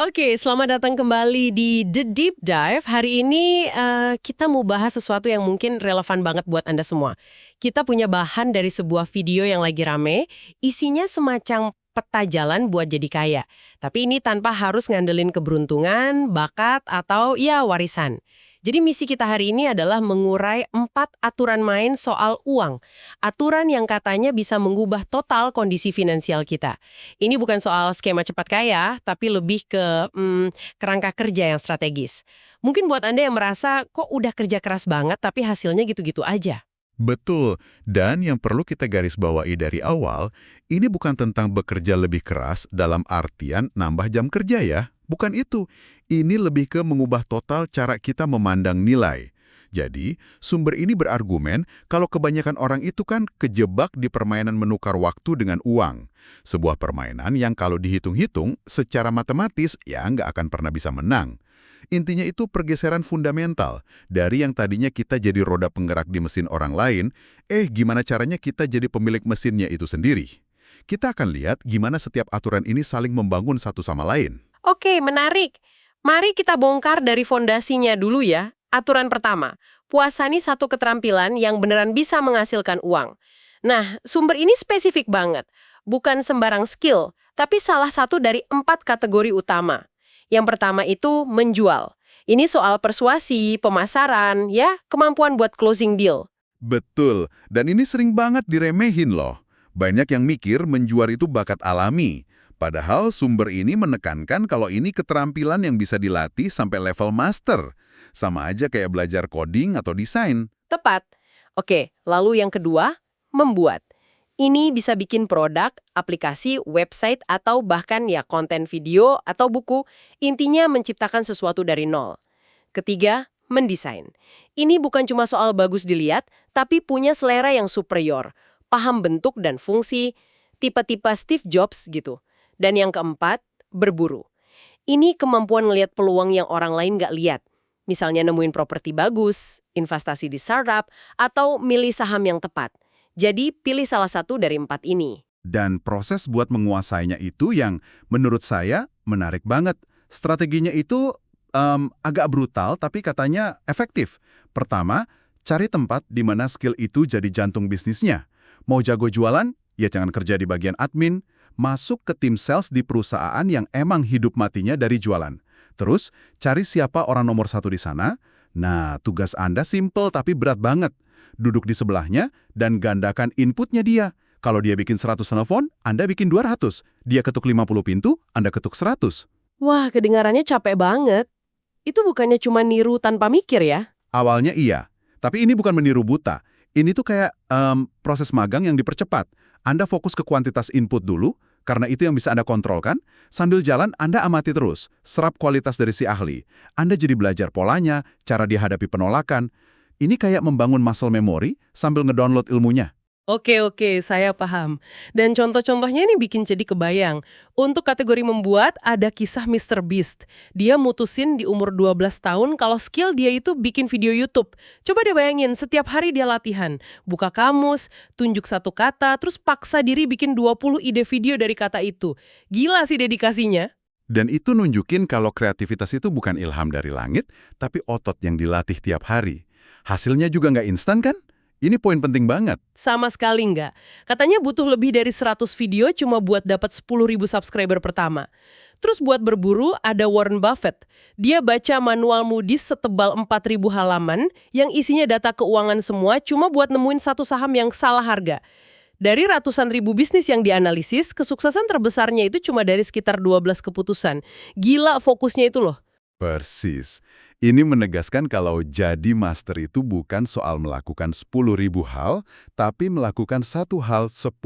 Oke, selamat datang kembali di The Deep Dive. Hari ini kita mau bahas sesuatu yang mungkin relevan banget buat Anda semua. Kita punya bahan dari sebuah video yang lagi rame, isinya semacam peta jalan buat jadi kaya. Tapi ini tanpa harus ngandelin keberuntungan, bakat, atau ya warisan. Jadi misi kita hari ini adalah mengurai 4 aturan main soal uang. Aturan yang katanya bisa mengubah total kondisi finansial kita. Ini bukan soal skema cepat kaya, tapi lebih ke kerangka kerja yang strategis. Mungkin buat Anda yang merasa kok udah kerja keras banget tapi hasilnya gitu-gitu aja. Betul, dan yang perlu kita garis bawahi dari awal, ini bukan tentang bekerja lebih keras dalam artian nambah jam kerja ya. Bukan itu. Ini lebih ke mengubah total cara kita memandang nilai. Jadi, sumber ini berargumen kalau kebanyakan orang itu kan kejebak di permainan menukar waktu dengan uang. Sebuah permainan yang kalau dihitung-hitung, secara matematis ya nggak akan pernah bisa menang. Intinya itu pergeseran fundamental dari yang tadinya kita jadi roda penggerak di mesin orang lain, gimana caranya kita jadi pemilik mesinnya itu sendiri. Kita akan lihat gimana setiap aturan ini saling membangun satu sama lain. Oke, menarik. Mari kita bongkar dari fondasinya dulu ya. Aturan pertama, puasani satu keterampilan yang beneran bisa menghasilkan uang. Nah, sumber ini spesifik banget. Bukan sembarang skill, tapi salah satu dari 4 kategori utama. Yang pertama itu menjual. Ini soal persuasi, pemasaran, ya, kemampuan buat closing deal. Betul, dan ini sering banget diremehin loh. Banyak yang mikir menjual itu bakat alami. Padahal sumber ini menekankan kalau ini keterampilan yang bisa dilatih sampai level master. Sama aja kayak belajar coding atau desain. Tepat. Oke, lalu yang kedua, membuat. Ini bisa bikin produk, aplikasi, website, atau bahkan ya konten video atau buku, intinya menciptakan sesuatu dari nol. Ketiga, mendesain. Ini bukan cuma soal bagus dilihat, tapi punya selera yang superior, paham bentuk dan fungsi, tipe-tipe Steve Jobs gitu. Dan yang keempat, berburu. Ini kemampuan ngelihat peluang yang orang lain nggak lihat. Misalnya nemuin properti bagus, investasi di startup, atau milih saham yang tepat. Jadi pilih salah satu dari 4 ini. Dan proses buat menguasainya itu yang menurut saya menarik banget. Strateginya itu agak brutal tapi katanya efektif. Pertama, cari tempat di mana skill itu jadi jantung bisnisnya. Mau jago jualan? Ya jangan kerja di bagian admin. Masuk ke tim sales di perusahaan yang emang hidup matinya dari jualan. Terus, cari siapa orang nomor 1 di sana. Nah, tugas Anda simple tapi berat banget. Duduk di sebelahnya dan gandakan inputnya dia. Kalau dia bikin 100 telepon, Anda bikin 200. Dia ketuk 50 pintu, Anda ketuk 100. Wah, kedengarannya capek banget. Itu bukannya cuma niru tanpa mikir ya? Awalnya iya, tapi ini bukan meniru buta. Ini tuh kayak proses magang yang dipercepat. Anda fokus ke kuantitas input dulu, karena itu yang bisa Anda kontrolkan. Sambil jalan, Anda amati terus, serap kualitas dari si ahli. Anda jadi belajar polanya, cara dia hadapi penolakan. Ini kayak membangun muscle memory sambil ngedownload ilmunya. Oke, saya paham. Dan contoh-contohnya ini bikin jadi kebayang. Untuk kategori membuat, ada kisah Mr. Beast. Dia mutusin di umur 12 tahun kalau skill dia itu bikin video YouTube. Coba deh bayangin, setiap hari dia latihan. Buka kamus, tunjuk satu kata, terus paksa diri bikin 20 ide video dari kata itu. Gila sih dedikasinya. Dan itu nunjukin kalau kreativitas itu bukan ilham dari langit, tapi otot yang dilatih tiap hari. Hasilnya juga nggak instan kan? Ini poin penting banget. Sama sekali nggak. Katanya butuh lebih dari 100 video cuma buat dapat 10.000 subscriber pertama. Terus buat berburu ada Warren Buffett. Dia baca manual Moody's setebal 4.000 halaman yang isinya data keuangan semua cuma buat nemuin satu saham yang salah harga. Dari ratusan ribu bisnis yang dianalisis, kesuksesan terbesarnya itu cuma dari sekitar 12 keputusan. Gila fokusnya itu loh. Persis. Ini menegaskan kalau jadi master itu bukan soal melakukan 10.000 hal, tapi melakukan satu hal 10.000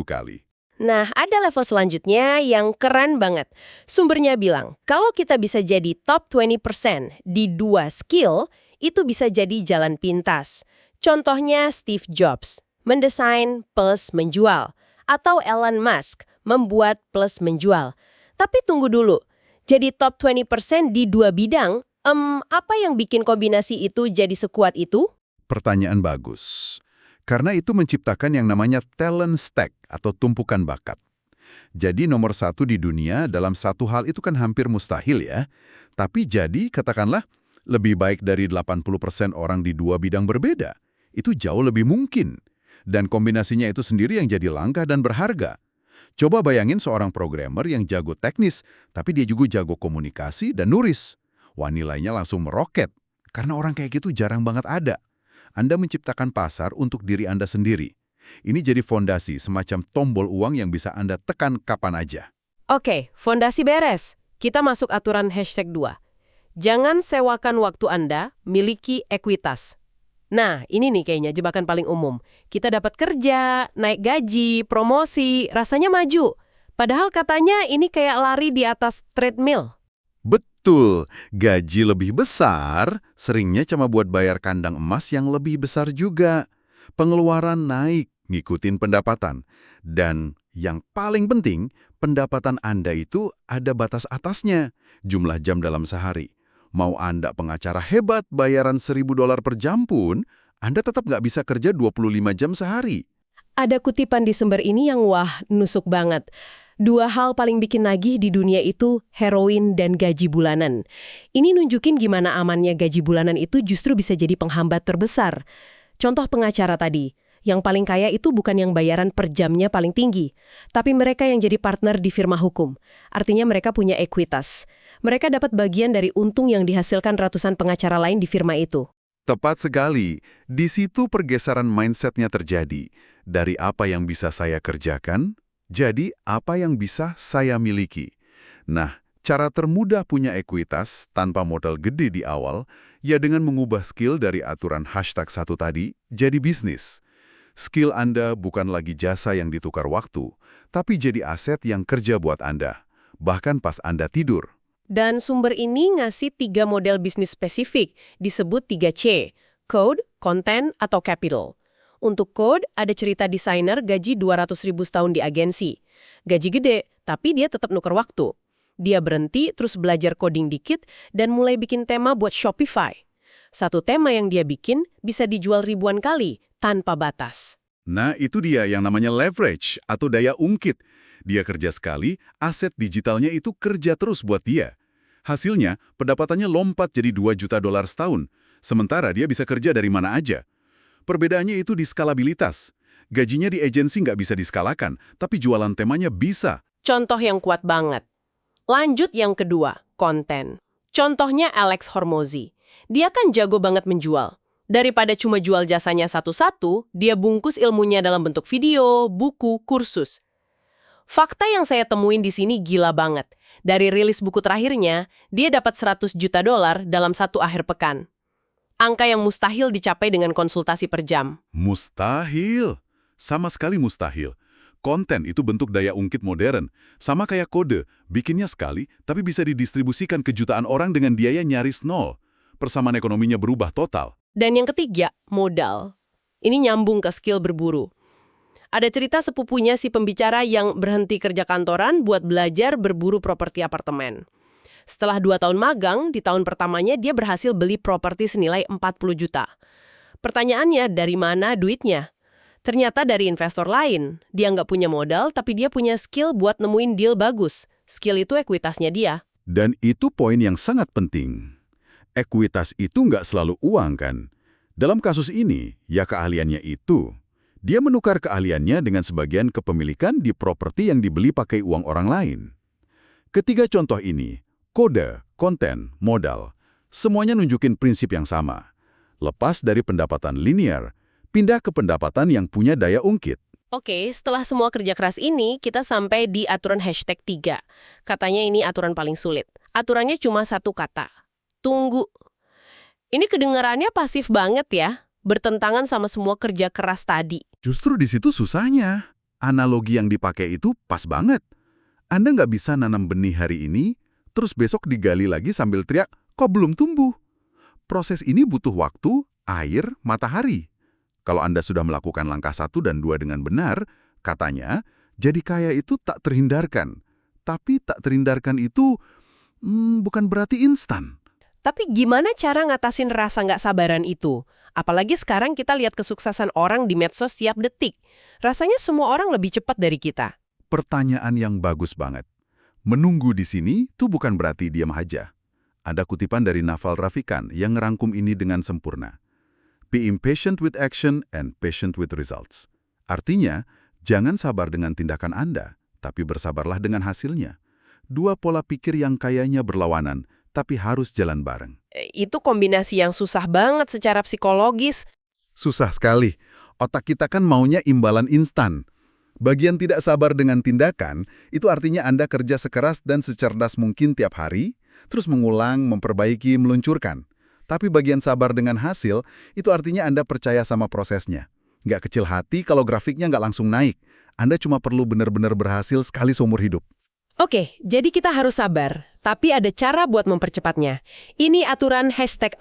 kali. Nah, ada level selanjutnya yang keren banget. Sumbernya bilang, kalau kita bisa jadi top 20% di 2 skill, itu bisa jadi jalan pintas. Contohnya Steve Jobs, mendesain plus menjual. Atau Elon Musk, membuat plus menjual. Tapi tunggu dulu, jadi top 20% di 2 bidang, apa yang bikin kombinasi itu jadi sekuat itu? Pertanyaan bagus. Karena itu menciptakan yang namanya talent stack atau tumpukan bakat. Jadi nomor satu di dunia dalam satu hal itu kan hampir mustahil ya. Tapi jadi katakanlah lebih baik dari 80% orang di dua bidang berbeda. Itu jauh lebih mungkin. Dan kombinasinya itu sendiri yang jadi langka dan berharga. Coba bayangin seorang programmer yang jago teknis, tapi dia juga jago komunikasi dan nulis. Wah, nilainya langsung meroket. Karena orang kayak gitu jarang banget ada. Anda menciptakan pasar untuk diri Anda sendiri. Ini jadi fondasi, semacam tombol uang yang bisa Anda tekan kapan aja. Oke, fondasi beres. Kita masuk aturan #2. Jangan sewakan waktu Anda, miliki ekuitas. Nah, ini nih kayaknya jebakan paling umum. Kita dapat kerja, naik gaji, promosi, rasanya maju. Padahal katanya ini kayak lari di atas treadmill. Betul, gaji lebih besar seringnya cuma buat bayar kandang emas yang lebih besar juga. Pengeluaran naik, ngikutin pendapatan. Dan yang paling penting, pendapatan Anda itu ada batas atasnya, jumlah jam dalam sehari. Mau Anda pengacara hebat bayaran $1.000 per jam pun, Anda tetap nggak bisa kerja 25 jam sehari. Ada kutipan di sumber ini yang wah, nusuk banget. 2 hal paling bikin nagih di dunia itu heroin dan gaji bulanan. Ini nunjukin gimana amannya gaji bulanan itu justru bisa jadi penghambat terbesar. Contoh pengacara tadi, yang paling kaya itu bukan yang bayaran per jamnya paling tinggi, tapi mereka yang jadi partner di firma hukum. Artinya mereka punya ekuitas. Mereka dapat bagian dari untung yang dihasilkan ratusan pengacara lain di firma itu. Tepat sekali, di situ pergeseran mindsetnya terjadi. Dari apa yang bisa saya kerjakan, jadi apa yang bisa saya miliki. Nah, cara termudah punya ekuitas tanpa modal gede di awal, ya dengan mengubah skill dari aturan #1 tadi jadi bisnis. Skill Anda bukan lagi jasa yang ditukar waktu, tapi jadi aset yang kerja buat Anda, bahkan pas Anda tidur. Dan sumber ini ngasih 3 model bisnis spesifik, disebut 3C, Code, Content, atau Capital. Untuk Code, ada cerita desainer gaji 200.000 setahun di agensi. Gaji gede, tapi dia tetap nuker waktu. Dia berhenti, terus belajar coding dikit, dan mulai bikin tema buat Shopify. Satu tema yang dia bikin bisa dijual ribuan kali, tanpa batas. Nah, itu dia yang namanya leverage atau daya ungkit. Dia kerja sekali, aset digitalnya itu kerja terus buat dia. Hasilnya, pendapatannya lompat jadi $2 juta setahun, sementara dia bisa kerja dari mana aja. Perbedaannya itu di skalabilitas. Gajinya di agensi nggak bisa diskalakan, tapi jualan temanya bisa. Contoh yang kuat banget. Lanjut yang kedua, konten. Contohnya Alex Hormozi. Dia kan jago banget menjual. Daripada cuma jual jasanya satu-satu, dia bungkus ilmunya dalam bentuk video, buku, kursus. Fakta yang saya temuin di sini gila banget. Dari rilis buku terakhirnya, dia dapat $100 juta dalam satu akhir pekan. Angka yang mustahil dicapai dengan konsultasi per jam. Mustahil. Sama sekali mustahil. Konten itu bentuk daya ungkit modern. Sama kayak kode, bikinnya sekali, tapi bisa didistribusikan ke jutaan orang dengan biaya nyaris nol. Persamaan ekonominya berubah total. Dan yang ketiga, modal. Ini nyambung ke skill berburu. Ada cerita sepupunya si pembicara yang berhenti kerja kantoran buat belajar berburu properti apartemen. Setelah 2 tahun magang, di tahun pertamanya dia berhasil beli properti senilai 40 juta. Pertanyaannya, dari mana duitnya? Ternyata dari investor lain. Dia nggak punya modal, tapi dia punya skill buat nemuin deal bagus. Skill itu ekuitasnya dia. Dan itu poin yang sangat penting. Ekuitas itu nggak selalu uang kan? Dalam kasus ini, ya keahliannya itu. Dia menukar keahliannya dengan sebagian kepemilikan di properti yang dibeli pakai uang orang lain. Ketiga contoh ini, kode, konten, modal, semuanya nunjukin prinsip yang sama. Lepas dari pendapatan linear, pindah ke pendapatan yang punya daya ungkit. Oke, setelah semua kerja keras ini, kita sampai di aturan #3. Katanya ini aturan paling sulit. Aturannya cuma satu kata. Tunggu. Ini kedengarannya pasif banget ya, bertentangan sama semua kerja keras tadi. Justru di situ susahnya. Analogi yang dipakai itu pas banget. Anda nggak bisa nanam benih hari ini, terus besok digali lagi sambil teriak, kok belum tumbuh? Proses ini butuh waktu, air, matahari. Kalau Anda sudah melakukan langkah 1 dan 2 dengan benar, katanya, jadi kaya itu tak terhindarkan. Tapi tak terhindarkan itu bukan berarti instan. Tapi gimana cara ngatasin rasa nggak sabaran itu? Apalagi sekarang kita lihat kesuksesan orang di medsos tiap detik. Rasanya semua orang lebih cepat dari kita. Pertanyaan yang bagus banget. Menunggu di sini tuh bukan berarti diam aja. Ada kutipan dari Naval Ravikant yang ngerangkum ini dengan sempurna. Be impatient with action and patient with results. Artinya, jangan sabar dengan tindakan Anda, tapi bersabarlah dengan hasilnya. Dua pola pikir yang kayaknya berlawanan, tapi harus jalan bareng. Itu kombinasi yang susah banget secara psikologis. Susah sekali. Otak kita kan maunya imbalan instan. Bagian tidak sabar dengan tindakan, itu artinya Anda kerja sekeras dan secerdas mungkin tiap hari, terus mengulang, memperbaiki, meluncurkan. Tapi bagian sabar dengan hasil, itu artinya Anda percaya sama prosesnya. Nggak kecil hati kalau grafiknya nggak langsung naik. Anda cuma perlu benar-benar berhasil sekali seumur hidup. Oke, jadi kita harus sabar. Tapi ada cara buat mempercepatnya. Ini aturan #4.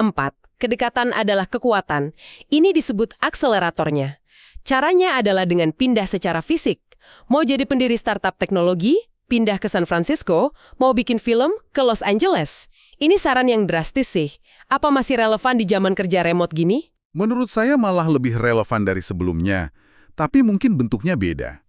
Kedekatan adalah kekuatan. Ini disebut akseleratornya. Caranya adalah dengan pindah secara fisik. Mau jadi pendiri startup teknologi, pindah ke San Francisco, mau bikin film ke Los Angeles. Ini saran yang drastis sih. Apa masih relevan di zaman kerja remote gini? Menurut saya malah lebih relevan dari sebelumnya. Tapi mungkin bentuknya beda.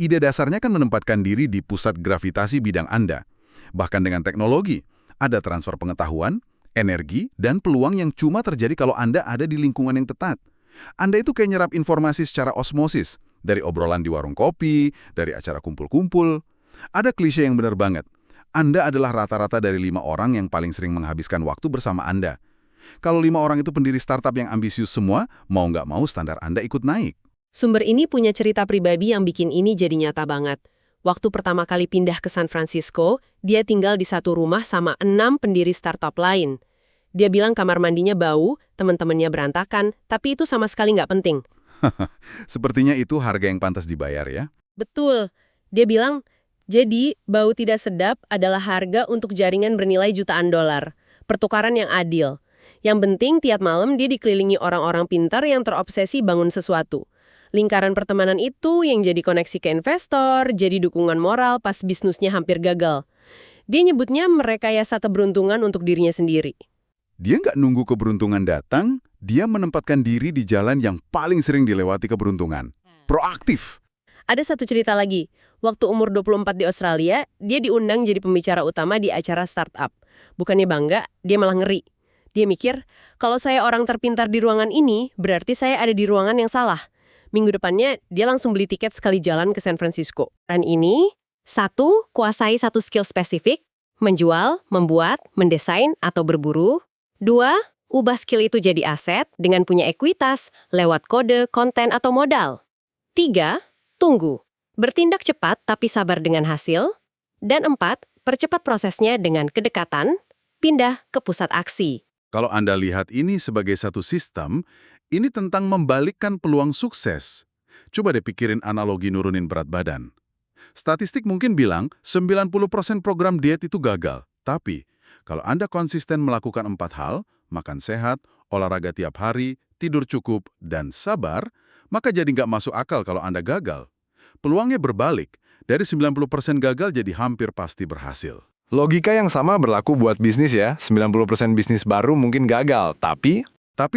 Ide dasarnya kan menempatkan diri di pusat gravitasi bidang Anda. Bahkan dengan teknologi, ada transfer pengetahuan, energi, dan peluang yang cuma terjadi kalau Anda ada di lingkungan yang tepat. Anda itu kayak nyerap informasi secara osmosis, dari obrolan di warung kopi, dari acara kumpul-kumpul. Ada klise yang benar banget. Anda adalah rata-rata dari 5 orang yang paling sering menghabiskan waktu bersama Anda. Kalau 5 orang itu pendiri startup yang ambisius semua, mau nggak mau standar Anda ikut naik. Sumber ini punya cerita pribadi yang bikin ini jadi nyata banget. Waktu pertama kali pindah ke San Francisco, dia tinggal di satu rumah sama 6 pendiri startup lain. Dia bilang kamar mandinya bau, teman-temannya berantakan, tapi itu sama sekali nggak penting. Sepertinya itu harga yang pantas dibayar ya. Betul. Dia bilang, jadi bau tidak sedap adalah harga untuk jaringan bernilai jutaan dolar. Pertukaran yang adil. Yang penting tiap malam dia dikelilingi orang-orang pintar yang terobsesi bangun sesuatu. Lingkaran pertemanan itu yang jadi koneksi ke investor, jadi dukungan moral pas bisnisnya hampir gagal. Dia nyebutnya merekayasa keberuntungan untuk dirinya sendiri. Dia nggak nunggu keberuntungan datang, dia menempatkan diri di jalan yang paling sering dilewati keberuntungan. Proaktif. Ada satu cerita lagi. Waktu umur 24 di Australia, dia diundang jadi pembicara utama di acara startup. Bukannya bangga, dia malah ngeri. Dia mikir, kalau saya orang terpintar di ruangan ini, berarti saya ada di ruangan yang salah. Minggu depannya, dia langsung beli tiket sekali jalan ke San Francisco. Dan ini, 1. Kuasai satu skill spesifik, menjual, membuat, mendesain, atau berburu. 2. Ubah skill itu jadi aset dengan punya ekuitas, lewat kode, konten, atau modal. 3. Tunggu. Bertindak cepat tapi sabar dengan hasil. Dan 4. Percepat prosesnya dengan kedekatan, pindah ke pusat aksi. Kalau Anda lihat ini sebagai satu sistem, ini tentang membalikkan peluang sukses. Coba deh pikirin analogi nurunin berat badan. Statistik mungkin bilang 90% program diet itu gagal. Tapi, kalau Anda konsisten melakukan 4 hal, makan sehat, olahraga tiap hari, tidur cukup, dan sabar, maka jadi nggak masuk akal kalau Anda gagal. Peluangnya berbalik. Dari 90% gagal jadi hampir pasti berhasil. Logika yang sama berlaku buat bisnis ya. 90% bisnis baru mungkin gagal, tapi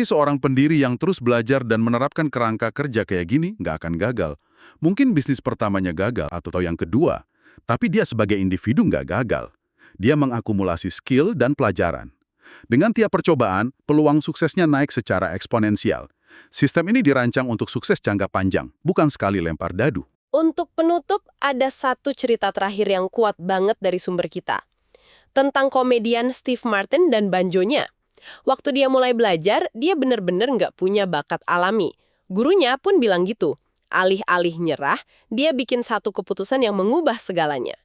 Seorang pendiri yang terus belajar dan menerapkan kerangka kerja kayak gini nggak akan gagal. Mungkin bisnis pertamanya gagal atau yang kedua, tapi dia sebagai individu nggak gagal. Dia mengakumulasi skill dan pelajaran. Dengan tiap percobaan, peluang suksesnya naik secara eksponensial. Sistem ini dirancang untuk sukses jangka panjang, bukan sekali lempar dadu. Untuk penutup, ada satu cerita terakhir yang kuat banget dari sumber kita. Tentang komedian Steve Martin dan banjonya. Waktu dia mulai belajar, dia bener-bener nggak punya bakat alami. Gurunya pun bilang gitu. Alih-alih nyerah, dia bikin satu keputusan yang mengubah segalanya.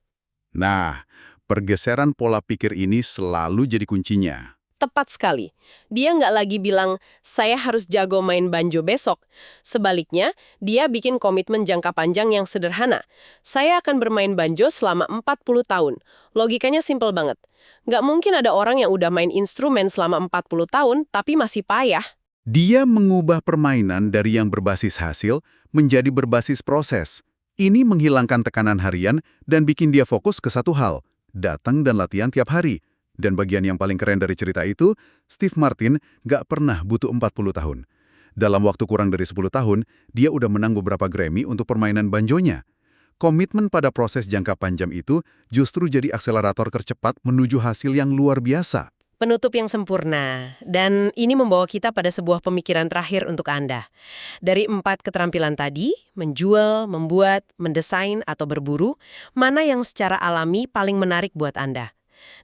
Nah, pergeseran pola pikir ini selalu jadi kuncinya. Tepat sekali. Dia nggak lagi bilang, saya harus jago main banjo besok. Sebaliknya, dia bikin komitmen jangka panjang yang sederhana. Saya akan bermain banjo selama 40 tahun. Logikanya simpel banget. Nggak mungkin ada orang yang udah main instrumen selama 40 tahun, tapi masih payah. Dia mengubah permainan dari yang berbasis hasil menjadi berbasis proses. Ini menghilangkan tekanan harian dan bikin dia fokus ke satu hal, datang dan latihan tiap hari. Dan bagian yang paling keren dari cerita itu, Steve Martin nggak pernah butuh 40 tahun. Dalam waktu kurang dari 10 tahun, dia udah menang beberapa Grammy untuk permainan banjonya. Komitmen pada proses jangka panjang itu justru jadi akselerator tercepat menuju hasil yang luar biasa. Penutup yang sempurna. Dan ini membawa kita pada sebuah pemikiran terakhir untuk Anda. Dari 4 keterampilan tadi, menjual, membuat, mendesain, atau berburu, mana yang secara alami paling menarik buat Anda?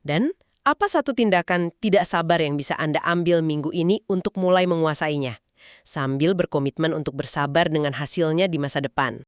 Dan apa satu tindakan tidak sabar yang bisa Anda ambil minggu ini untuk mulai menguasainya? Sambil berkomitmen untuk bersabar dengan hasilnya di masa depan.